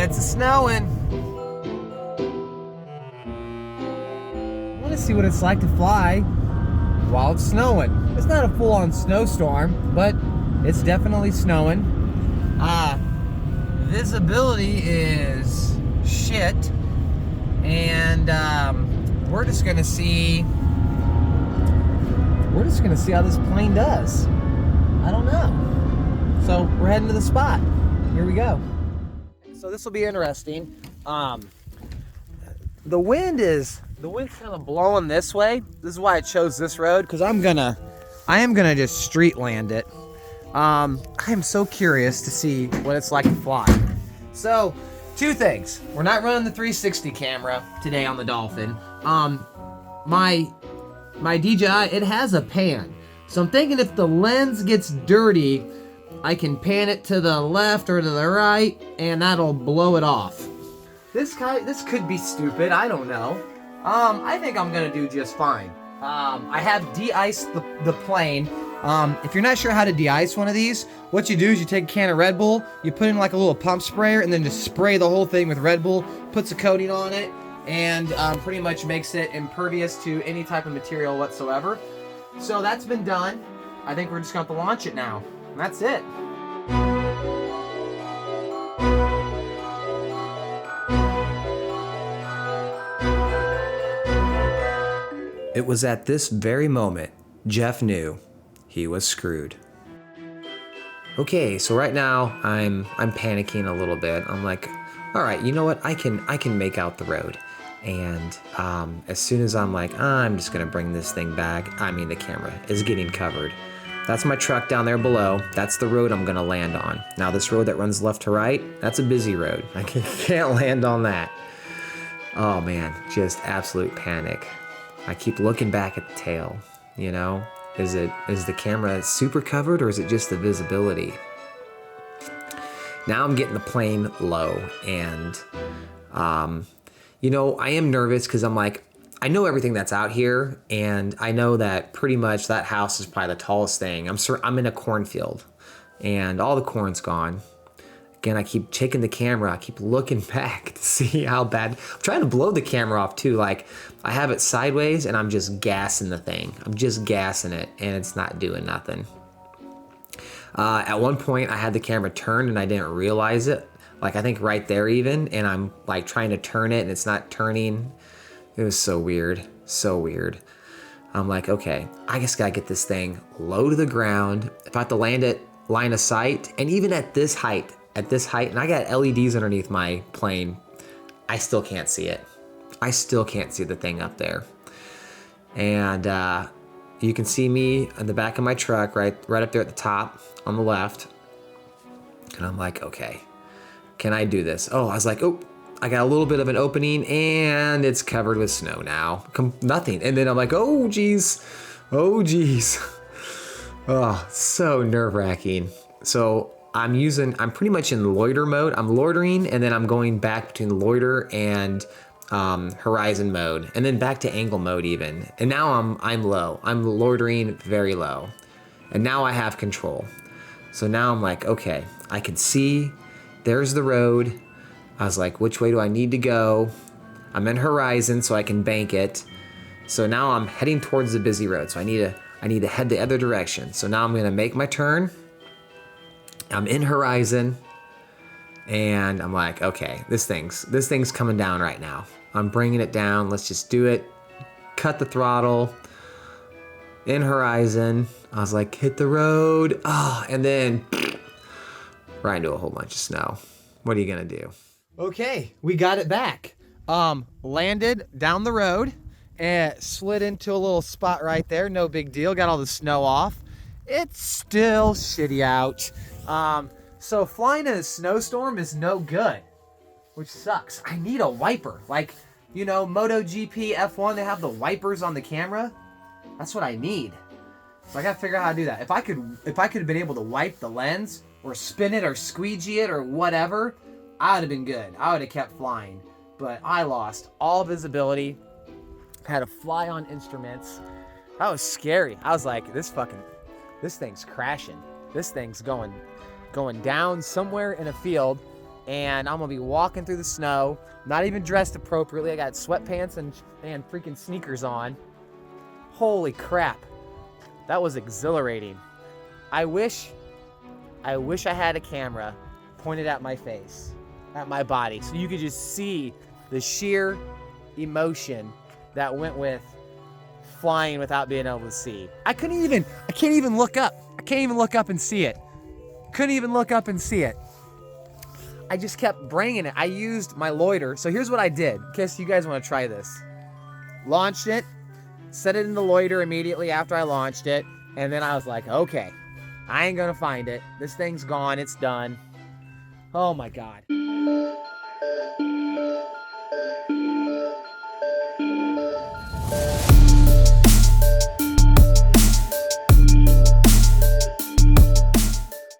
It's snowing. I want to see what it's like to fly while it's snowing. It's not a full-on snowstorm, but it's definitely snowing. Visibility is shit, and we're just gonna see how this plane does. I don't know. So we're heading to the spot. Here we go. So this will be interesting. The wind's kind of blowing this way. This is why I chose this road, because I am gonna just street land it. I am so curious to see what it's like to fly. So, two things. We're not running the 360 camera today on the Dolphin. My DJI, it has a pan. So I'm thinking if the lens gets dirty, I can pan it to the left or to the right, and that'll blow it off. This could be stupid, I don't know. I think I'm gonna do just fine. I have de-iced the plane. If you're not sure how to de-ice one of these, what you do is you take a can of Red Bull, you put in like a little pump sprayer, and then just spray the whole thing with Red Bull, puts a coating on it, and pretty much makes it impervious to any type of material whatsoever. So that's been done. I think we're just going to have to launch it now. And that's it. It was at this very moment Jeff knew he was screwed. Okay, so right now I'm panicking a little bit. I'm like, all right, you know what? I can make out the road. And as soon as I'm like, I'm just gonna bring this thing back, I mean the camera is getting covered. That's my truck down there below. That's the road I'm gonna land on. Now this road that runs left to right, that's a busy road. I can't land on that. Oh man, just absolute panic. I keep looking back at the tail, you know? Is the camera super covered, or is it just the visibility? Now I'm getting the plane low, and you know, I am nervous because I'm like, I know everything that's out here, and I know that pretty much that house is probably the tallest thing. I'm in a cornfield, and all the corn's gone. Again, I keep checking the camera. I keep looking back to see how bad. I'm trying to blow the camera off too. Like, I have it sideways, and I'm just gassing the thing. I'm just gassing it, and it's not doing nothing. At one point, I had the camera turned, and I didn't realize it. Like, I think right there even, and I'm like trying to turn it, and it's not turning. It was so weird, so weird. I'm like, okay, I just gotta get this thing low to the ground. If I have to land it line of sight, and even at this height, and I got LEDs underneath my plane, I still can't see it. I still can't see the thing up there. And you can see me in the back of my truck, right up there at the top on the left. And I'm like, okay, can I do this? Oh, I was like, oh, I got a little bit of an opening, and it's covered with snow now. Nothing. And then I'm like, oh, geez. Oh, so nerve-wracking. So I'm pretty much in loiter mode. I'm loitering, and then I'm going back between loiter and horizon mode, and then back to angle mode even. And now I'm low. I'm loitering very low. And now I have control. So now I'm like, okay, I can see, there's the road. I was like, which way do I need to go? I'm in horizon, so I can bank it. So now I'm heading towards the busy road. So I need to head the other direction. So now I'm gonna make my turn. I'm in horizon, and I'm like, okay, this thing's coming down right now. I'm bringing it down. Let's just do it. Cut the throttle. In horizon. I was like, hit the road. Oh, and then right into a whole bunch of snow. What are you gonna do? Okay, we got it back. Landed down the road and slid into a little spot right there. No big deal. Got all the snow off. It's still shitty out. So flying in a snowstorm is no good, which sucks. I need a wiper. Like, you know, MotoGP, F1, they have the wipers on the camera. That's what I need. So I gotta figure out how to do that. If I could have been able to wipe the lens or spin it or squeegee it or whatever, I would have been good. I would have kept flying. But I lost all visibility. Had to fly on instruments. That was scary. I was like, this thing's crashing. This thing's going down somewhere in a field, and I'm gonna be walking through the snow, not even dressed appropriately. I got sweatpants and freaking sneakers on. Holy crap. That was exhilarating. I wish I had a camera pointed at my face, at my body, so you could just see the sheer emotion that went with flying without being able to see. I can't even look up. I can't even look up and see it. Couldn't even look up and see it. I just kept bringing it. I used my loiter. So here's what I did, in case you guys want to try this. Launched it, set it in the loiter immediately after I launched it, and then I was like, okay, I ain't gonna find it. This thing's gone, it's done. Oh my God.